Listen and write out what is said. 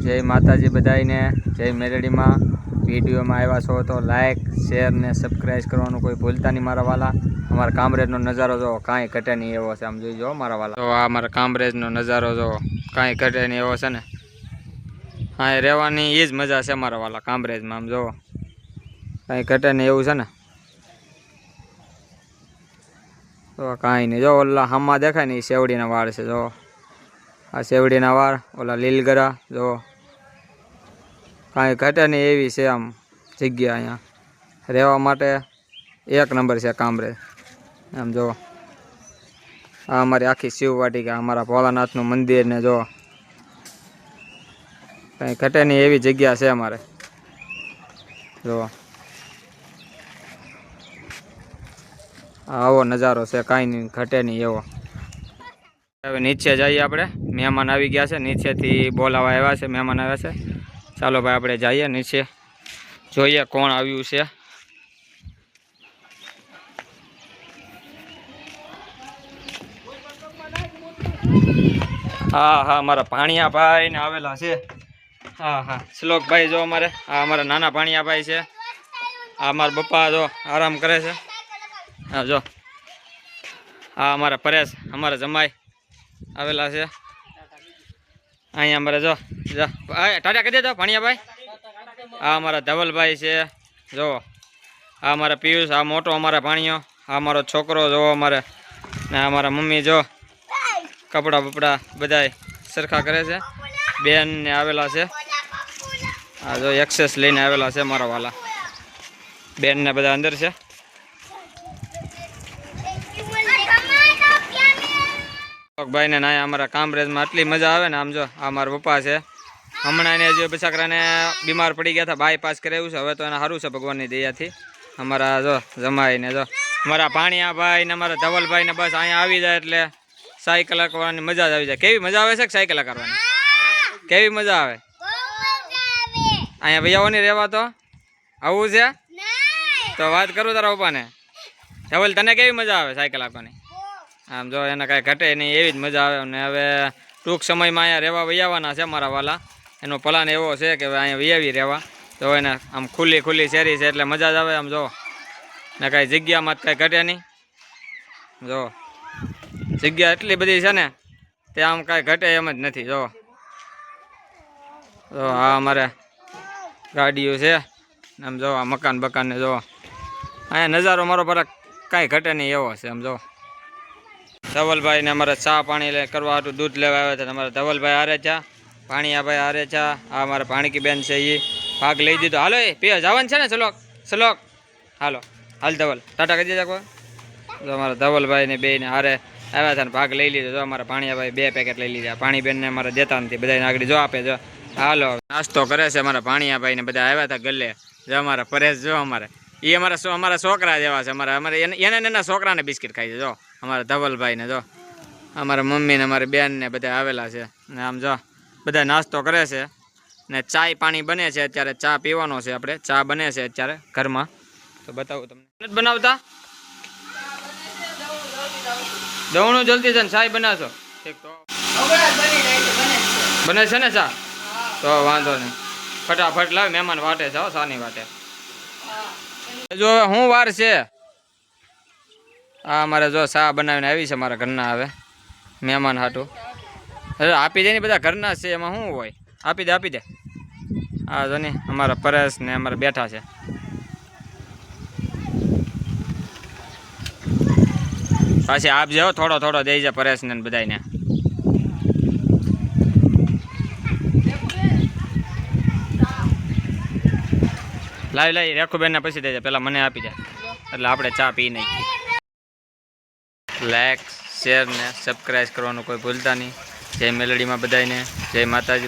જય માતાજી બધાને, જય મેલડીમાં। વિડીયોમાં આવ્યા છો તો લાઇક શેર ને સબસ્ક્રાઈબ કરવાનું કોઈ ભૂલતા નહીં મારા વાલા। અમારા કામરેજનો નજારો જો કાંઈ ઘટે નહીં એવો છે, આમ જોઈજો મારા વાલા। તો આ અમારા કામરેજનો નજારો જો કાંઈ ઘટે નહીં એવો છે ને, હા રહેવાની એ જ મજા છે મારા વાલા કામરેજમાં। આમ જો કાંઈ ઘટે નહીં એવું છે ને, તો કાંઈ નહીં। જો ઓલા હામાં દેખાય ને એ શેવડીના વાળ છે, જો આ શેવડીના વાળ, ઓલા લીલગરા જો કાંઈ ઘટે નહીં એવી છે આમ જગ્યા। અહીંયા રહેવા માટે એક નંબર છે કામરેજ। આમ જો આ અમારી આખી શિવવાટિકા, અમારા ભોળાનાથનું મંદિર ને જો કાંઈ ઘટે નહીં એવી જગ્યા છે અમારે। જો આવો નજારો છે, કાંઈ નહીં ઘટે નહીં એવો। હવે નીચે જઈએ આપણે, મહેમાન આવી ગયા છે, નીચેથી બોલાવા આવ્યા છે, મહેમાન આવ્યા છે। ચાલો ભાઈ આપણે જઈએ નીચે, જોઈએ કોણ આવ્યું છે। હા હા મારા ભાણિયા ભાઈ ને આવેલા છે। હા હા શ્લોકભાઈ જો અમારે, આ અમારા નાના ભાણિયા ભાઈ છે। આ અમારા પપ્પા જો આરામ કરે છે। હા જો આ અમારા પરેશ, અમારા જમાઈ આવેલા છે। અહીંયા અમારે જો ટાટા કહી દેજો ભાણિયાભાઈ। આ અમારા ધવલભાઈ છે, જો આ અમારા પિયુષ, આ મોટો અમારા ભાણિયો, આ અમારો છોકરો જો અમારે, ને અમારા મમ્મી જો કપડાં બપડા બધાય સરખા કરે છે। બેન ને આવેલા છે, આ જો એક્સેસ લઈને આવેલા છે મારા વાલા। બેન ને બધા અંદર છે। ભાઈ ને ના અમારા કામરેજમાં આટલી મજા આવે ને, આમ જો આ મારા પપ્પા છે, હમણાં એને જે બચાકરાને બીમાર પડી ગયા હતા, બાયપાસ કરાવ્યું છે, હવે તો એને સારું છે ભગવાનની દયાથી। અમારા જો જમાઈ ને જો અમારા ભાણિયા ભાઈ ને અમારા ધવલભાઈ ને બસ અહીંયા આવી જાય એટલે સાયકલ કરવાની મજા જ આવી જાય। કેવી મજા આવે છે સાયકલ કરવાની, કેવી મજા આવે? અહીંયા ભૈયાઓની રહેવા તો આવું છે તો વાત કરું તારા પપ્પાને। ધવલ તને કેવી મજા આવે સાયકલ આપવાની? આમ જો એને કાંઈ ઘટે નહીં એવી જ મજા આવે। અને હવે ટૂંક સમયમાં અહીંયા રહેવા વૈયાવાના છે મારા વાલા। એનો પ્લાન એવો છે કે હવે અહીંયા વૈયાવી રહેવા, તો એને આમ ખુલ્લી ખુલ્લી શેરી છે એટલે મજા જ આવે। આમ જો ને કાંઈ જગ્યામાં કાંઈ ઘટે નહીં, જો જગ્યા એટલી બધી છે ને તે આમ કાંઈ ઘટે એમ જ નથી। જો તો આ અમારે ગાડીઓ છે, આમ જો આ મકાન બકાનને જો અહીંયા નજારો મારો પર કાંઈ ઘટે નહીં એવો છે। આમ જો ધવલભાઈ ને અમારે ચા પાણી કરવા હતું દૂધ લેવા આવ્યા હતા, અમારા ધવલભાઈ હારે છે, ભાણિયાભાઈ હારે છે। આ અમારા ભાણકી બેન છે, એ ભાગ લઈ દીધો। હાલો એ પીવા જવાનું છે ને શ્લોક, શ્લોક હાલો હાલ ધવલ ટાટા કરી દીધા કોઈ। તો અમારા ધવલભાઈ ને બે ને હારે આવ્યા હતા ને ભાગ લઈ લીધો। જો અમારા ભાણિયાભાઈ 2 પેકેટ લઈ લીધા, પાણી બેનને અમારે દેતા નથી, બધાને આગળ જો આપે। જો હાલો નાસ્તો કરે છે અમારા ભાણિયાભાઈ ને બધા આવ્યા હતા ગલ્લે। જો અમારા પરેશ જો અમારે એ અમારા છોકરા જેવા છે, અમારે એના છોકરાને બિસ્કિટ ખાઈ છે। જો અમારા ધવલભાઈ ને જો અમારા મમ્મી ને અમારી બેન ને બધા આવેલા છે, ને આમ જો બધા નાસ્તો કરે છે ને ચાય પાણી બને છે અત્યારે। ચા પીવાનો છે આપણે, ચા બને છે અત્યારે ઘરમાં, તો બતાવું તમને। નથી બનાવતા દવણું જલ્દી છે ને ચાય બનાવશો? ઠીક, તો બને છે ને ચા? તો વાંધો નહીં, ફટાફટ લાવ, મહેમાન વાટે છે સાની વાટે। જો હવે શું વાર છે? આ અમારે જો ચા બનાવીને આવી છે મારા ઘરના, હવે મહેમાન હાટું હવે આપી દે ને, બધા ઘરના છે એમાં શું હોય, આપી દે આપી દે। હા જો ને અમારા પરેશ ને અમારે બેઠા છે। પાછી આપજે હો, થોડો થોડો દઈ જાય પરેશ ને બધાને। લાવી લાવી રેખુબેન ને પછી દેજે, પેલા મને આપી દે એટલે આપણે ચા પી નાખીએ। લાઈક શેર ને સબસ્ક્રાઈબ કરવાનું કોઈ ભૂલતા નહીં। જય મેલડીમાં બધાને, જય માતાજી।